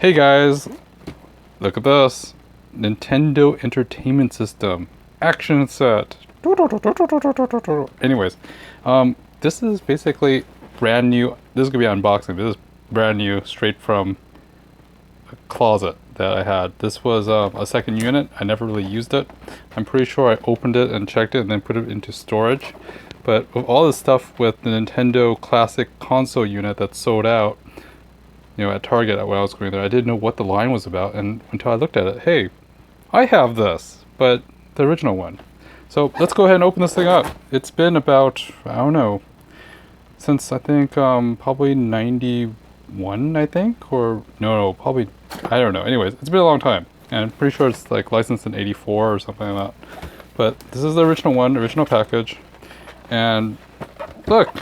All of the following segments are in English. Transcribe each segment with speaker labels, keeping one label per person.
Speaker 1: Hey guys, look at this. Nintendo Entertainment System. Action set. Anyways, this is basically brand new. This is going to be unboxing. This is brand new, straight from a closet that I had. This was a second unit. I never really used it. I'm pretty sure I opened it and checked it and then put it into storage. But with all this stuff with the Nintendo Classic Console unit that's sold out, at Target when I was going there, I didn't know what the line was about, and until I looked at it, hey, I have this, but the original one. So let's go ahead and open this thing up. It's been about, I don't know, since I think probably 91, I think, or no, probably, I don't know. Anyways, it's been a long time, and I'm pretty sure it's like licensed in 84 or something like that. But this is the original one, original package, and look,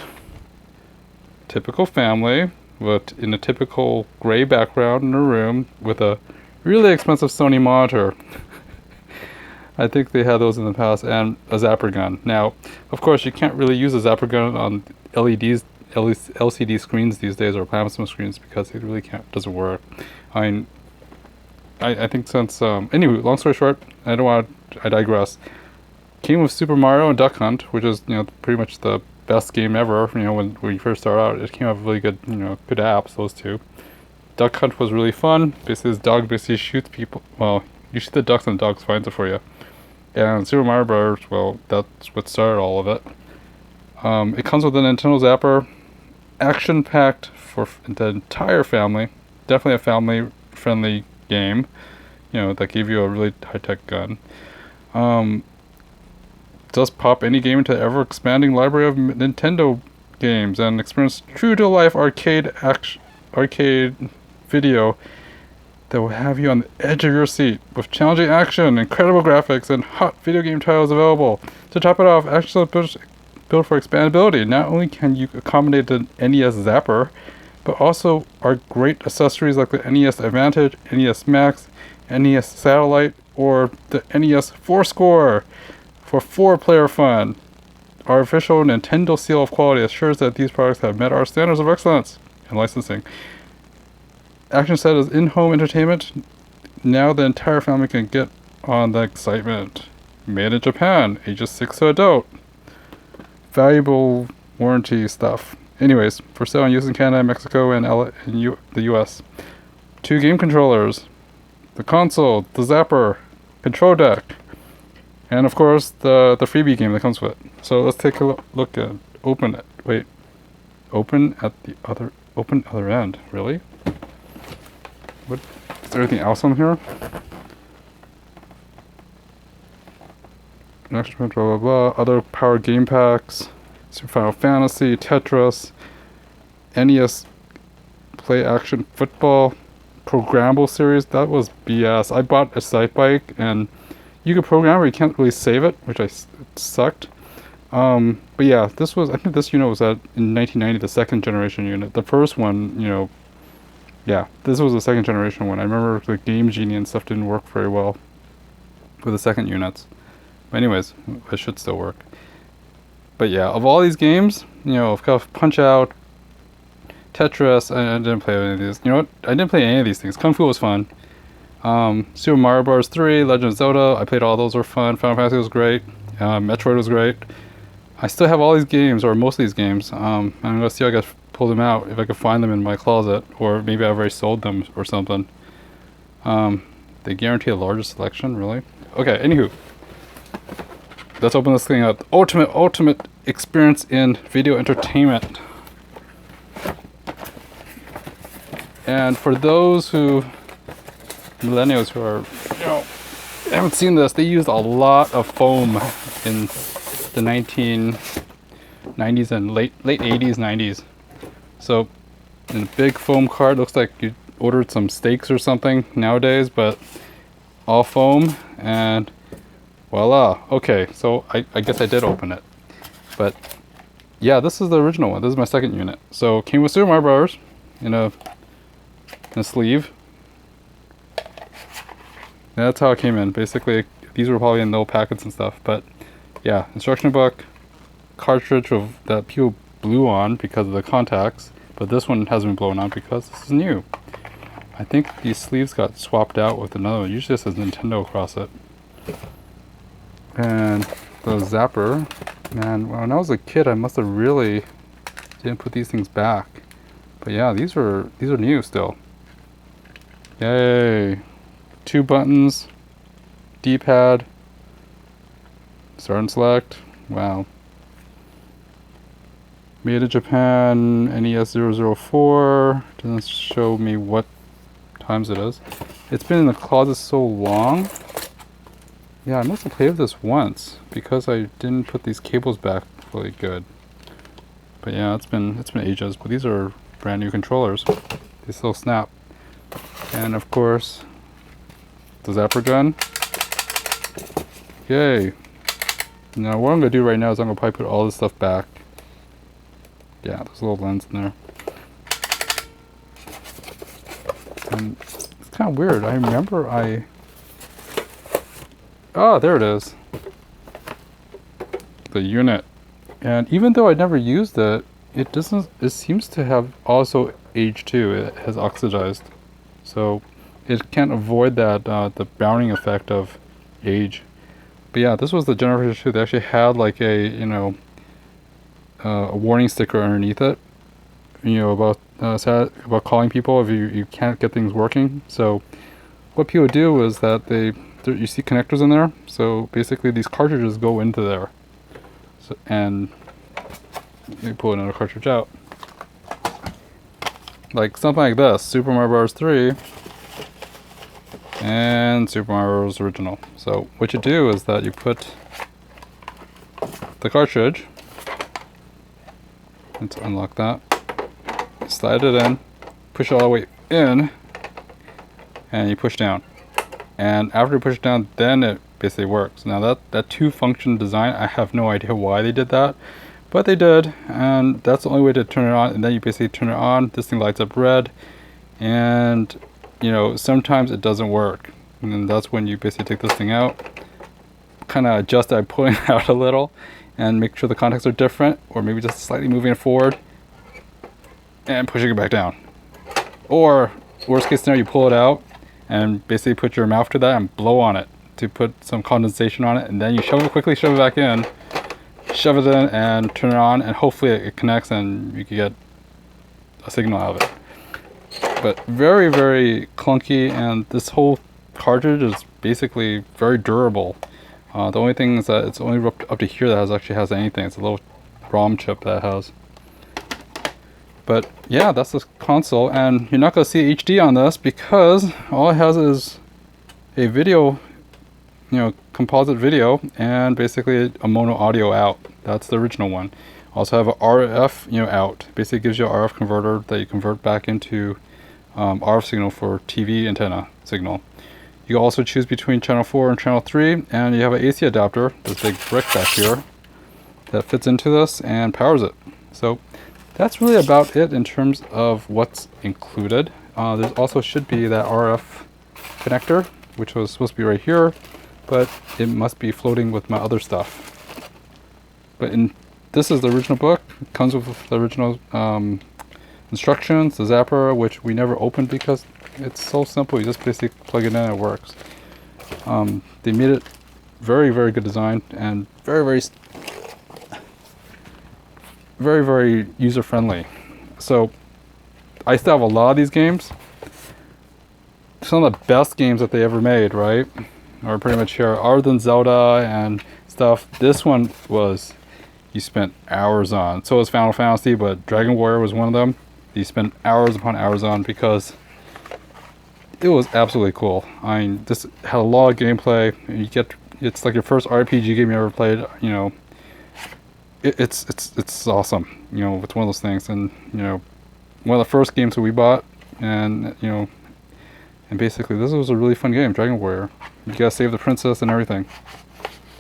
Speaker 1: typical family. But in a typical gray background in a room with a really expensive Sony monitor. I think they had those in the past, and a zapper gun. Now, of course, you can't really use a zapper gun on LCD screens these days, or plasma screens, because it really doesn't work. I think since anyway, long story short, I digress. Came with Super Mario and Duck Hunt, which is pretty much the best game ever. When you first start out, it came out with really good good apps, those two. Duck Hunt was really fun. Basically, this dog basically shoots people. Well, you shoot the ducks and the dogs finds it for you. And Super Mario Bros., well, that's what started all of it. It comes with a Nintendo Zapper, action-packed for the entire family. Definitely a family-friendly game, that gave you a really high-tech gun. Does pop any game into the ever-expanding library of Nintendo games and experience true-to-life arcade video that will have you on the edge of your seat with challenging action, incredible graphics, and hot video game titles available. To top it off, Action built for expandability. Not only can you accommodate the NES Zapper, but also are great accessories like the NES Advantage, NES Max, NES Satellite, or the NES Fourscore. For 4-player fun. Our official Nintendo seal of quality assures that these products have met our standards of excellence in licensing. Action Set is in-home entertainment. Now the entire family can get on the excitement. Made in Japan, ages 6 to adult. Valuable warranty stuff. Anyways, for sale and use in Canada, Mexico, and the US. 2 game controllers. The console, the zapper, control deck. And of course, the freebie game that comes with it. So let's take a look at open it. Wait, open at the other end. Really? What? Is there anything else on here? Next blah blah blah. Other power game packs. Super Final Fantasy, Tetris, NES Play Action Football, programmable series. That was BS. I bought a Sight Bike and you could program it, you can't really save it, which it sucked. But yeah, I think this unit was in 1990, the second generation unit. The first one, yeah, this was the second generation one. I remember the Game Genie and stuff didn't work very well with the second units. But anyways, it should still work. But yeah, of all these games, of course, Punch Out, Tetris, I didn't play any of these. You know what? I didn't play any of these things. Kung Fu was fun. Super Mario Bros. 3, Legend of Zelda, I played all those, were fun. Final Fantasy was great. Metroid was great. I still have all these games, or most of these games. I'm gonna see if I can pull them out, if I can find them in my closet, or maybe I've already sold them or something. They guarantee a larger selection, really? Okay, anywho. Let's open this thing up. Ultimate experience in video entertainment. And for those millennials who are, haven't seen this, they used a lot of foam in the 1990s and late 80s, 90s. So, in a big foam card, looks like you ordered some steaks or something nowadays, but all foam, and voila. Okay, so I guess I did open it. But, yeah, this is the original one. This is my second unit. So, came with Super Mario Bros. in a sleeve. That's how it came in. Basically, these were probably in little packets and stuff, but yeah, instruction book, cartridge that people blew on because of the contacts, but this one hasn't been blown on because this is new. I think these sleeves got swapped out with another one. Usually it says Nintendo across it. And the zapper, man, when I was a kid, I must have really didn't put these things back. But yeah, these are new still. Yay! 2 buttons, D-pad, start and select. Wow. Made in Japan, NES 004. Doesn't show me what times it is. It's been in the closet so long. Yeah, I must have played with this once because I didn't put these cables back really good. But yeah, it's been ages. But these are brand new controllers. They still snap. And of course, the zapper gun. Yay! Now what I'm gonna do right now is I'm gonna probably put all this stuff back. Yeah, there's a little lens in there. And it's kind of weird. I remember oh, there it is. The unit. And even though I never used it, it seems to have also aged too. It has oxidized. So it can't avoid that, the browning effect of age. But yeah, this was the Generation 2. They actually had like a, a warning sticker underneath it, about calling people if you can't get things working. So what people do is that you see connectors in there. So basically these cartridges go into there. So, and you pull another cartridge out. Like something like this, Super Mario Bros. 3 and Super Mario Bros. Original. So what you do is that you put the cartridge, let's unlock that, slide it in, push it all the way in, and you push down. And after you push it down, then it basically works. Now that 2-function design, I have no idea why they did that, but they did, and that's the only way to turn it on. And then you basically turn it on, this thing lights up red, and sometimes it doesn't work. And then that's when you basically take this thing out, kind of adjust it by pulling it out a little, and make sure the contacts are different, or maybe just slightly moving it forward, and pushing it back down. Or, worst case scenario, you pull it out, and basically put your mouth to that and blow on it to put some condensation on it, and then you shove it back in, shove it in, and turn it on, and hopefully it connects and you can get a signal out of it. But very, very clunky, and this whole cartridge is basically very durable. The only thing is that it's only up to here that actually has anything. It's a little ROM chip that it has. But yeah, that's the console, and you're not going to see HD on this because all it has is a video, composite video, and basically a mono audio out. That's the original one. Also have a RF, out. Basically gives you a RF converter that you convert back into RF signal for TV antenna signal. You can also choose between channel 4 and channel 3, and you have an AC adapter, this big brick back here, that fits into this and powers it. So that's really about it in terms of what's included. There also should be that RF connector, which was supposed to be right here, but it must be floating with my other stuff. But this is the original book. It comes with the original instructions, the zapper, which we never opened because it's so simple. You just basically plug it in and it works. They made it very, very good design, and very, very, very, very user-friendly. So I still have a lot of these games. Some of the best games that they ever made, right? Are pretty much here, other than Zelda and stuff. This one was, you spent hours on. So was Final Fantasy, but Dragon Warrior was one of them. You spent hours upon hours on because it was absolutely cool. I mean, this had a lot of gameplay. It's like your first RPG game you ever played. It's awesome. It's one of those things, and one of the first games that we bought, and and basically this was a really fun game, Dragon Warrior. You gotta save the princess and everything.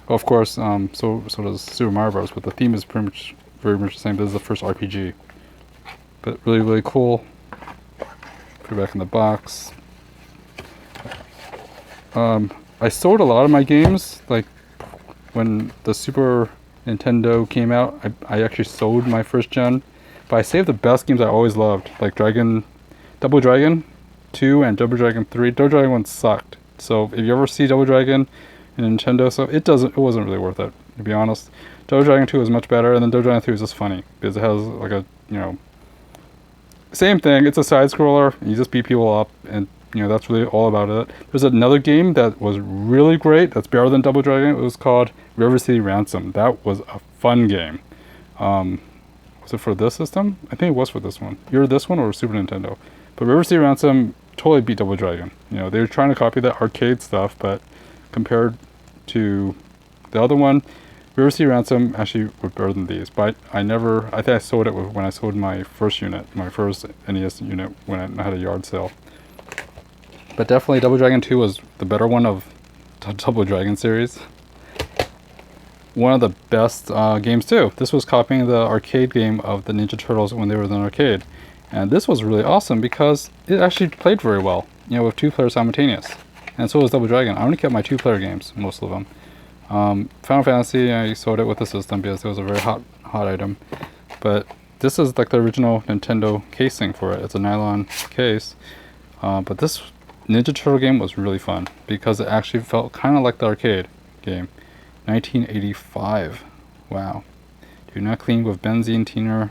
Speaker 1: Well, of course, so does Super Mario Bros. But the theme is very much the same. This is the first RPG, but really, really cool. Put it back in the box. I sold a lot of my games, like when the Super Nintendo came out. I actually sold my first gen, but I saved the best games I always loved, like Double Dragon. 2 and Double Dragon 3. Double Dragon 1 sucked. So if you ever see Double Dragon in Nintendo, so it wasn't really worth it, to be honest. Double Dragon 2 is much better, and then Double Dragon 3 is just funny because it has like a, same thing. It's a side scroller. You just beat people up, and that's really all about it. There's another game that was really great. That's better than Double Dragon. It was called River City Ransom. That was a fun game. Was it for this system? I think it was for this one. Either this one or Super Nintendo. But River City Ransom totally beat Double Dragon. They were trying to copy the arcade stuff, but compared to the other one, River City Ransom actually was better than these. But I think I sold it when I sold my first unit, my first NES unit, when I had a yard sale. But definitely Double Dragon 2 was the better one of the Double Dragon series. One of the best games too. This was copying the arcade game of the Ninja Turtles when they were in the arcade. And this was really awesome because it actually played very well, with 2 players simultaneous. And so was Double Dragon. I only kept my 2-player games, most of them. Final Fantasy, I sold it with the system because it was a very hot item. But this is like the original Nintendo casing for it. It's a nylon case. But this Ninja Turtle game was really fun because it actually felt kind of like the arcade game. 1985. Wow. Do not clean with benzene, thinner,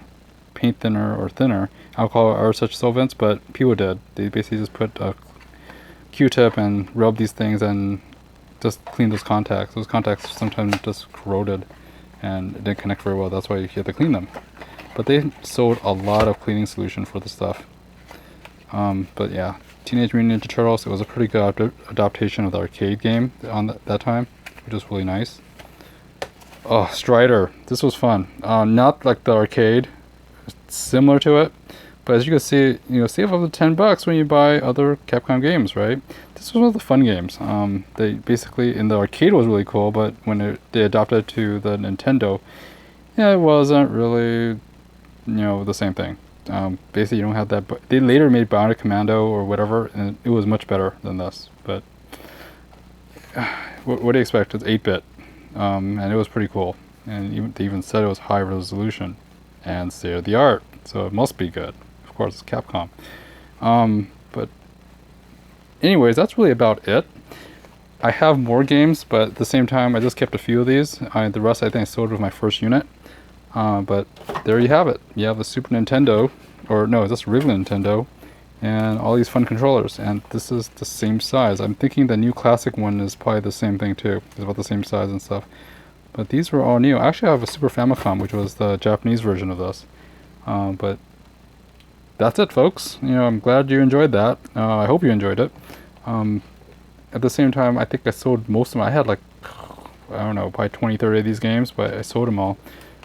Speaker 1: paint thinner, or thinner, alcohol, or such solvents, but people did. They basically just put a Q-tip and rub these things and just clean those contacts. Those contacts sometimes just corroded and it didn't connect very well. That's why you had to clean them. But they sold a lot of cleaning solution for the stuff. But yeah, Teenage Mutant Ninja Turtles, it was a pretty good adaptation of the arcade game on that time, which was really nice. Oh, Strider. This was fun. Not like the arcade, similar to it, but as you can see, save up to $10 when you buy other Capcom games, right? This was one of the fun games. They basically, in the arcade was really cool, but when they adapted it to the Nintendo, it wasn't really, the same thing. Basically, you don't have that, but they later made Bionic Commando or whatever, and it was much better than this, but what do you expect? It's 8-bit. And it was pretty cool, and they even said it was high resolution and state of the art, so it must be good. Of course, it's Capcom. But anyways, that's really about it. I have more games, but at the same time, I just kept a few of these. The rest I think I sold with my first unit. But there you have it. You have the Super Nintendo, or no, it's just regular Nintendo, and all these fun controllers, and this is the same size. I'm thinking the new classic one is probably the same thing too. It's about the same size and stuff. But these were all new. I actually have a Super Famicom, which was the Japanese version of this. But that's it, folks. I'm glad you enjoyed that. I hope you enjoyed it. At the same time, I think I sold most of them. I had like, I don't know, probably 20, 30 of these games, but I sold them all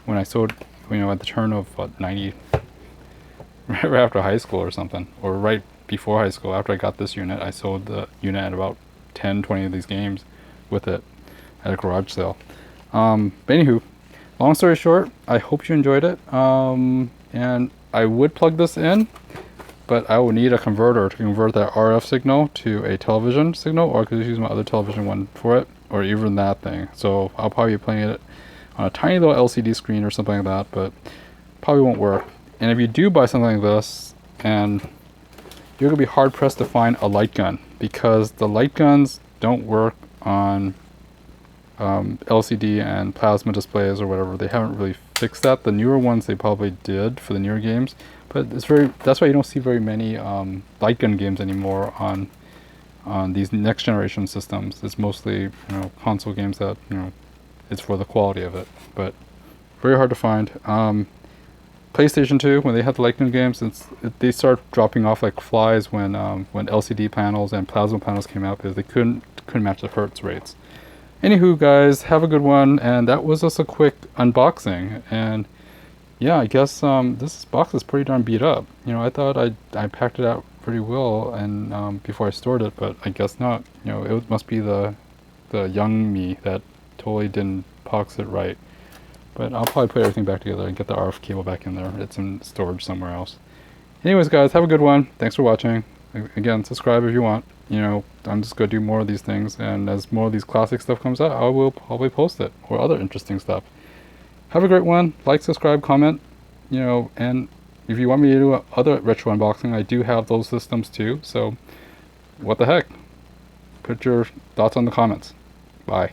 Speaker 1: when I sold, at the turn of 90, right after high school or something, or right before high school. After I got this unit, I sold the unit at about 10, 20 of these games with it at a garage sale. But anywho, long story short, I hope you enjoyed it. And I would plug this in, but I will need a converter to convert that RF signal to a television signal, or I could just use my other television one for it, or even that thing. So I'll probably be playing it on a tiny little LCD screen or something like that, but probably won't work. And if you do buy something like this, and you're going to be hard pressed to find a light gun, because the light guns don't work on LCD and plasma displays or whatever. They haven't really fixed that. The newer ones they probably did for the newer games, but that's why you don't see very many light gun games anymore on these next generation systems. It's mostly console games that it's for the quality of it, but very hard to find. PlayStation 2, when they had the light gun games, they start dropping off like flies when LCD panels and plasma panels came out, because they couldn't match the hertz rates. Anywho, guys, have a good one, and that was just a quick unboxing. And yeah, I guess this box is pretty darn beat up. I thought I packed it out pretty well and before I stored it, but I guess not. It must be the young me that totally didn't box it right. But I'll probably put everything back together and get the RF cable back in there. It's in storage somewhere else. Anyways, guys, have a good one. Thanks for watching. Again, subscribe if you want. I'm just going to do more of these things, and as more of these classic stuff comes out, I will probably post it, or other interesting stuff. Have a great one. Like, subscribe, comment, and if you want me to do other retro unboxing, I do have those systems too. So what the heck? Put your thoughts on the comments. Bye.